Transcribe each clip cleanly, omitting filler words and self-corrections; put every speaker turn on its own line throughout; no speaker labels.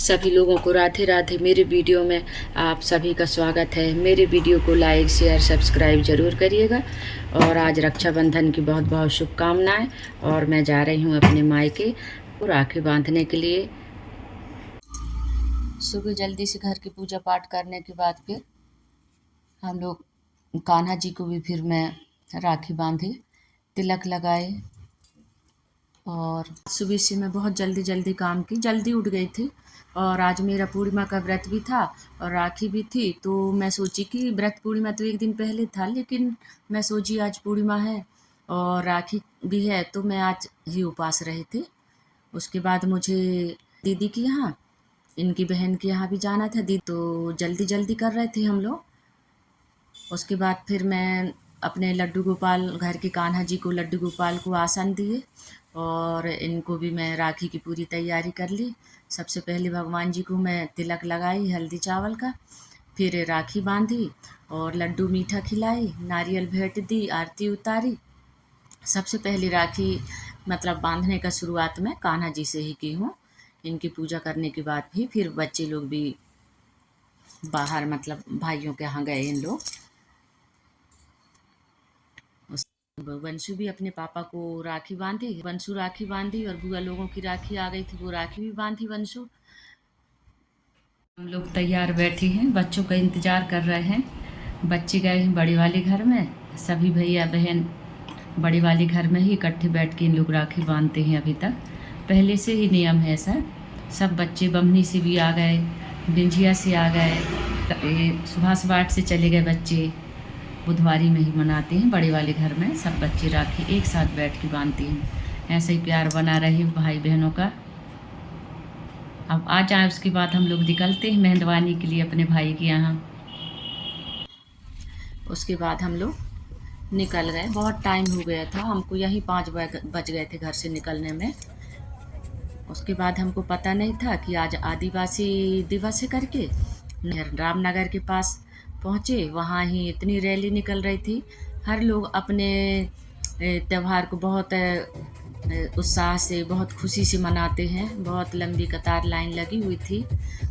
सभी लोगों को राधे राधे। मेरे वीडियो में आप सभी का स्वागत है। मेरे वीडियो को लाइक शेयर सब्सक्राइब ज़रूर करिएगा। और आज रक्षाबंधन की बहुत बहुत शुभकामनाएं। और मैं जा रही हूँ अपने मायके को राखी बांधने के लिए। सुबह जल्दी से घर की पूजा पाठ करने के बाद फिर हम लोग कान्हा जी को भी फिर मैं राखी बांधी, तिलक लगाए। और सुबह से मैं बहुत जल्दी जल्दी काम की, जल्दी उठ गई थी। और आज मेरा पूर्णिमा का व्रत भी था और राखी भी थी, तो मैं सोची कि व्रत पूर्णिमा तो एक दिन पहले था, लेकिन मैं सोची आज पूर्णिमा है और राखी भी है, तो मैं आज ही उपवास रही थी। उसके बाद मुझे दीदी के यहाँ, इनकी बहन के यहाँ भी जाना था। दीदी तो जल्दी जल्दी कर रहे थे हम लोग। उसके बाद फिर मैं अपने लड्डू गोपाल, घर के कान्हा जी को, लड्डू गोपाल को आसन दिए और इनको भी मैं राखी की पूरी तैयारी कर ली। सबसे पहले भगवान जी को मैं तिलक लगाई हल्दी चावल का, फिर राखी बांधी और लड्डू मीठा खिलाई, नारियल भेंट दी, आरती उतारी। सबसे पहले राखी मतलब बांधने का शुरुआत मैं कान्हा जी से ही की हूँ। इनकी पूजा करने के बाद भी फिर बच्चे लोग भी बाहर मतलब भाइयों के यहाँ गए इन लोग। वंशु भी अपने पापा को राखी बांधी, वंशु राखी बांधी और बुआ लोगों की राखी आ गई थी, वो राखी भी बांधी वंशु। हम लोग तैयार बैठे हैं, बच्चों का इंतज़ार कर रहे हैं। बच्चे गए हैं बड़ी वाली घर में, सभी भैया बहन बड़ी वाली घर में ही इकट्ठे बैठ के इन लोग राखी बांधते हैं। अभी तक पहले से ही नियम है ऐसा। सब बच्चे बमनी से भी आ गए, बिंझिया से आ गए, सुभाष बाट से चले गए बच्चे। बुधवारी में ही मनाते हैं बड़े वाले घर में, सब बच्चे राखी एक साथ बैठ के बांधते हैं। ऐसे ही प्यार बना रहे भाई बहनों का। अब आ जाए, उसके बाद हम लोग निकलते हैं मेहंदवानी के लिए अपने भाई के यहाँ। उसके बाद हम लोग निकल गए। बहुत टाइम हो गया था हमको, यहीं 5 बज गए थे घर से निकलने में। उसके बाद हमको पता नहीं था कि आज आदिवासी दिवस है करके। रामनगर के पास पहुँचे, वहाँ ही इतनी रैली निकल रही थी। हर लोग अपने त्यौहार को बहुत उत्साह से, बहुत खुशी से मनाते हैं। बहुत लंबी कतार लाइन लगी हुई थी।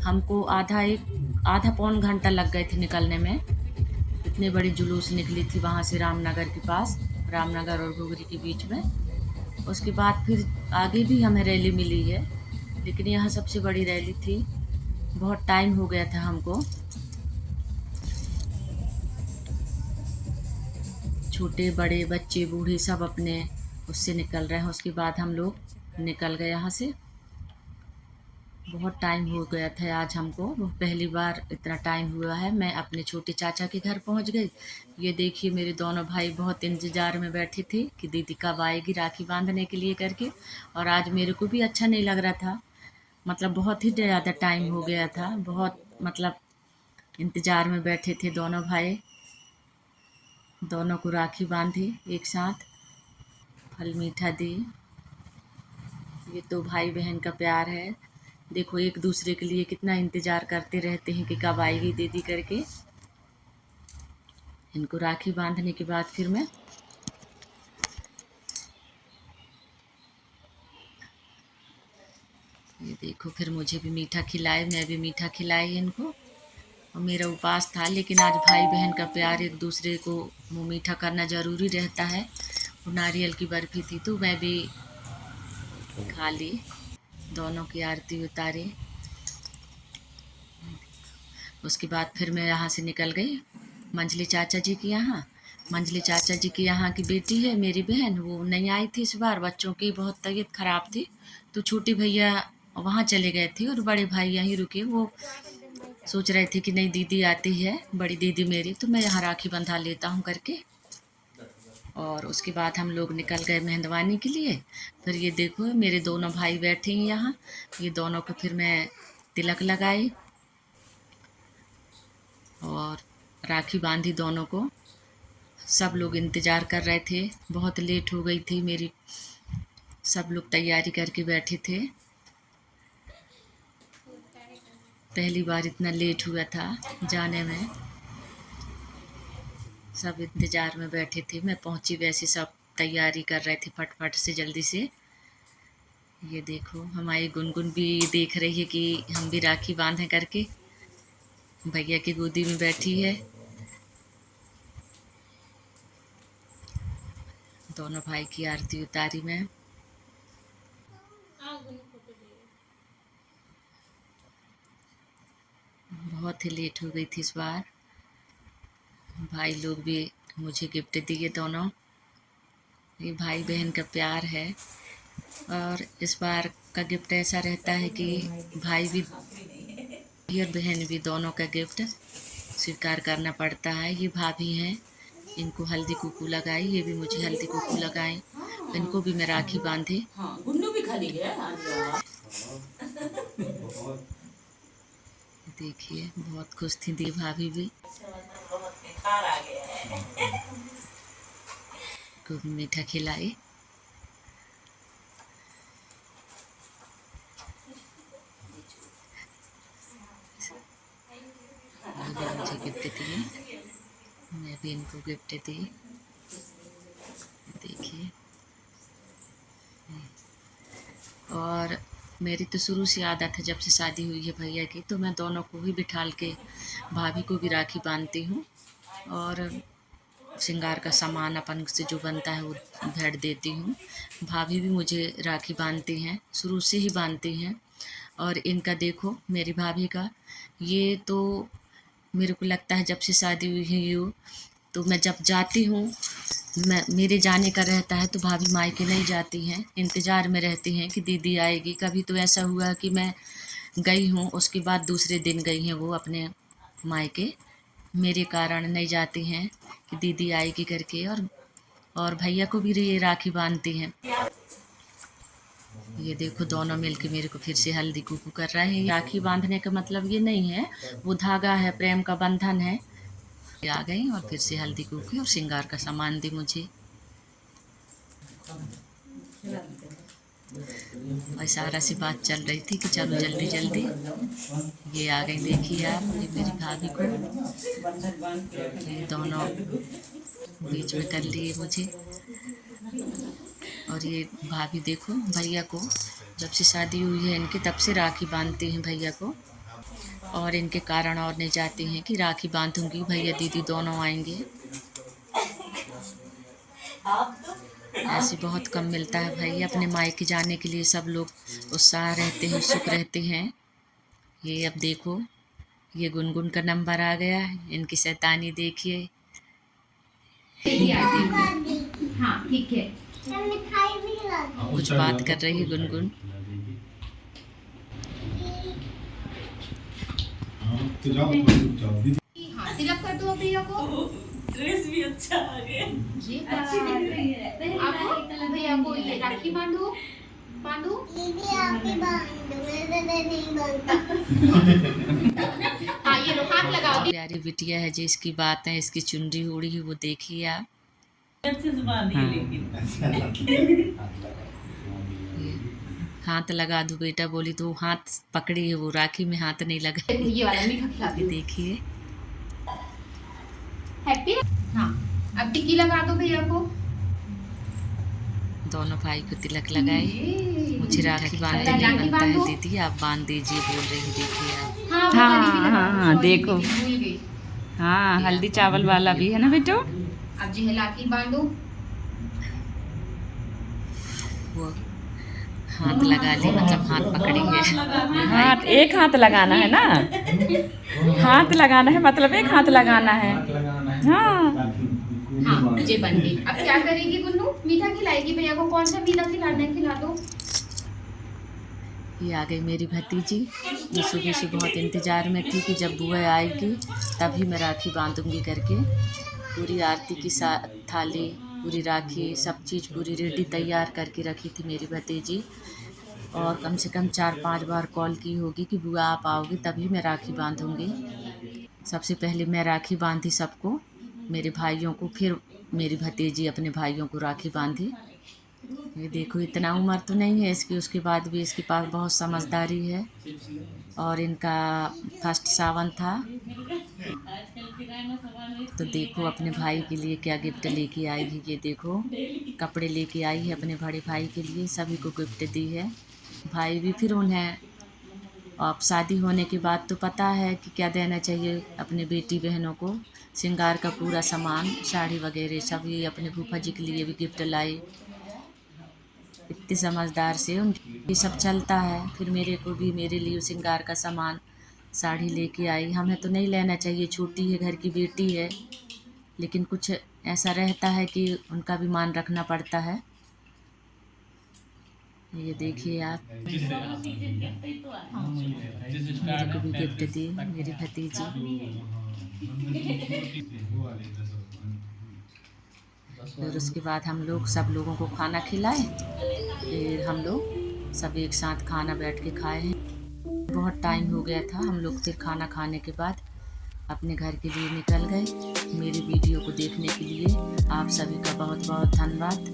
हमको आधा पौन घंटा लग गए थे निकलने में। इतनी बड़ी जुलूस निकली थी वहाँ से रामनगर के पास, रामनगर और घुघरी के बीच में। उसके बाद फिर आगे भी हमें रैली मिली है, लेकिन यहाँ सबसे बड़ी रैली थी। बहुत टाइम हो गया था हमको। छोटे बड़े बच्चे बूढ़े सब अपने उससे निकल रहे हैं। उसके बाद हम लोग निकल गए यहाँ से। बहुत टाइम हो गया था आज हमको, पहली बार इतना टाइम हुआ है। मैं अपने छोटे चाचा के घर पहुँच गई। ये देखिए मेरे दोनों भाई बहुत इंतज़ार में बैठे थे कि दीदी कब आएगी राखी बांधने के लिए करके। और आज मेरे को भी अच्छा नहीं लग रहा था, मतलब बहुत ही ज़्यादा टाइम हो गया था। बहुत मतलब इंतज़ार में बैठे थे दोनों भाई। दोनों को राखी बांधी एक साथ, फल मीठा दी। ये तो भाई बहन का प्यार है। देखो एक दूसरे के लिए कितना इंतज़ार करते रहते हैं कि कब आएगी दीदी करके। इनको राखी बांधने के बाद फिर मैं ये देखो, फिर मुझे भी मीठा खिलाए, मैं भी मीठा खिलाई इनको। और मेरा उपवास था, लेकिन आज भाई बहन का प्यार, एक दूसरे को मुँह मीठा करना ज़रूरी रहता है। और नारियल की बर्फ़ी थी तो मैं भी खा ली। दोनों की आरती उतारी। उसके बाद फिर मैं यहाँ से निकल गई मंझली चाचा जी के यहाँ। मंझली चाचा जी के यहाँ की बेटी है मेरी बहन, वो नहीं आई थी इस बार। बच्चों की बहुत तबीयत खराब थी, तो छोटे भैया वहाँ चले गए थे और बड़े भाई यहीं रुके। वो सोच रहे थे कि नहीं दीदी आती है, बड़ी दीदी मेरी, तो मैं यहाँ राखी बंधा लेता हूँ करके। और उसके बाद हम लोग निकल गए मेहंदवानी के लिए। फिर ये देखो मेरे दोनों भाई बैठे हैं यहाँ, ये दोनों को फिर मैं तिलक लगाई और राखी बांधी दोनों को। सब लोग इंतज़ार कर रहे थे, बहुत लेट हो गई थी मेरी। सब लोग तैयारी करके बैठे थे। पहली बार इतना लेट हुआ था जाने में। सब इंतज़ार में बैठे थे, मैं पहुंची वैसे सब तैयारी कर रहे थे फटफट से, जल्दी से। ये देखो हमारी गुनगुन भी देख रही है कि हम भी राखी बांधे करके, भैया की गोदी में बैठी है। दोनों भाई की आरती उतारी मैं। बहुत ही लेट हो गई थी इस बार। भाई लोग भी मुझे गिफ्ट दिए दोनों। ये भाई बहन का प्यार है। और इस बार का गिफ्ट ऐसा रहता है कि भाई भी और बहन भी दोनों का गिफ्ट स्वीकार करना पड़ता है। ये भाभी हैं, इनको हल्दी कुकू लगाई, ये भी मुझे हल्दी कुकू लगाई। इनको भी मैं राखी बांधी।
गुन्नू भी खा ली है।
देखिए बहुत खुश थी दी भाभी भी। खूब मीठा खिलाई। ये भी मुझे गिफ्ट दिए, मैं भी इनको गिफ्ट दी। देखिए, और मेरी तो शुरू से आदत है, जब से शादी हुई है भैया की, तो मैं दोनों को ही बिठाल के भाभी को भी राखी बांधती हूँ और श्रृंगार का सामान अपन से जो बनता है वो भेंट देती हूँ। भाभी भी मुझे राखी बांधती हैं, शुरू से ही बांधती हैं। और इनका देखो, मेरी भाभी का, ये तो मेरे को लगता है जब से शादी हुई है यूँ, तो मैं जब जाती हूँ, मैं मेरे जाने का रहता है तो भाभी मायके नहीं जाती हैं, इंतज़ार में रहती हैं कि दीदी आएगी। कभी तो ऐसा हुआ कि मैं गई हूँ, उसके बाद दूसरे दिन गई हैं वो अपने मायके, मेरे कारण नहीं जाती हैं कि दीदी आएगी करके। और भैया को भी ये राखी बांधती हैं। ये देखो दोनों मिलके मेरे को फिर से हल्दी कुकू कर रहे हैं। राखी बांधने का मतलब ये नहीं है, वो धागा है, प्रेम का बंधन है। ये आ गई और फिर से हल्दी कुकू और श्रृंगार का सामान दी मुझे। और सारा सी बात चल रही थी कि चलो जल्दी जल्दी। ये आ गई, देखिए आप, ये मेरी भाभी को, ये दोनों बीच में कर लिए मुझे। और ये भाभी देखो भैया को, जब से शादी हुई है इनकी तब से राखी बांधती हैं भैया को। और इनके कारण और नहीं जाती हैं कि राखी बांधूंगी, भैया दीदी दोनों आएंगे। ऐसे बहुत कम मिलता है भाई अपने मायके जाने के लिए, सब लोग उत्साह रहते हैं, उत्सुक रहते हैं। ये अब देखो, ये गुनगुन का नंबर आ गया, इनकी शैतानी देखिए।
हाँ ठीक है।
कुछ बात कर रही है गुनगुन।
हाँ तिलक कर दो भैया को।
ड्रेस भी अच्छा आ गया।
ये अच्छी दिख रही है। आप भैया को ये राखी बांधो, बांधो।
दीदी आके बांधो, मेरे नहीं बांधता।
हाँ ये लो, हाथ लगाओ।
प्यारी बिटिया है जी, इसकी बात है, इसकी चुनरी उड़ी है वो देखिए आप।
अच्छे से बांधिए लेकिन।
ये हाथ लगा दो बेटा बोली तो वो हाथ पकड़ी है, वो राखी में हाथ नहीं लगा।
ये वाला मीठा खिला
ये
दो।
देखिए,
हैप्पी। हाँ अब टिक्की लगा दो भैया को।
दोनों भाई को तिलक लगाए। मुझे राखी बांधते नहीं
राखी
बनता है
बांधो।
दीदी, आप बांध दीजिए बोल रही है, देखिए आप।
हाँ वो वाली भी लगा दो।
हाँ,
Sorry,
देखो।
दीदी, भूल गई।
हाँ हल्दी चावल वाला भी है ना बेटो।
अब जी है राखी बांधो।
वो हाथ लगा ली, मतलब हाथ पकड़ी है।
हाथ एक हाथ लगाना है ना, हाथ लगाना है मतलब एक हाथ लगाना है। हाँ
हाँ जे बन गई। अब क्या करेगी गुन्नू? मीठा खिलाएगी भैया को। कौन सा मीठा खिलाना है, खिला दो।
ये आ गई मेरी भतीजी। मैं सुबह से बहुत इंतज़ार में थी कि जब बुआ आएगी तभी मैं राखी बांधूंगी करके। पूरी आरती की थाली, पूरी राखी, सब चीज़ पूरी रेडी तैयार करके रखी थी मेरी भतीजी। और कम से कम 4-5 बार कॉल की होगी कि बुआ आप आओगी तभी मैं राखी बांधूंगी। सबसे पहले मैं राखी बांधी सबको, मेरे भाइयों को, फिर मेरी भतीजी अपने भाइयों को राखी बांधी। ये देखो इतना उम्र तो नहीं है इसकी, उसके बाद भी इसके पास बहुत समझदारी है। और इनका फर्स्ट सावन था, तो देखो अपने भाई के लिए क्या गिफ्ट लेके आई है। ये देखो कपड़े लेके आई है अपने बड़े भाई के लिए, सभी को गिफ्ट दी है। भाई भी फिर उन्हें अब शादी होने के बाद तो पता है कि क्या देना चाहिए अपने बेटी बहनों को। श्रृंगार का पूरा सामान, साड़ी वगैरह सभी अपने फूफा जी के लिए भी गिफ्ट लाई। इतने समझदार से उनकी सब चलता है। फिर मेरे को भी मेरे लिए श्रृंगार का सामान साड़ी लेके आई। हमें तो नहीं लेना चाहिए, छोटी है, घर की बेटी है, लेकिन कुछ ऐसा रहता है कि उनका भी मान रखना पड़ता है। ये देखिए आप, मेरे को भी गिफ्ट दी मेरी भतीजी। फिर उसके बाद हम लोग सब लोगों को खाना खिलाए। फिर हम लोग सब एक साथ खाना बैठ के खाए हैं। बहुत टाइम हो गया था। हम लोग फिर खाना खाने के बाद अपने घर के लिए निकल गए। मेरी वीडियो को देखने के लिए आप सभी का बहुत बहुत धन्यवाद।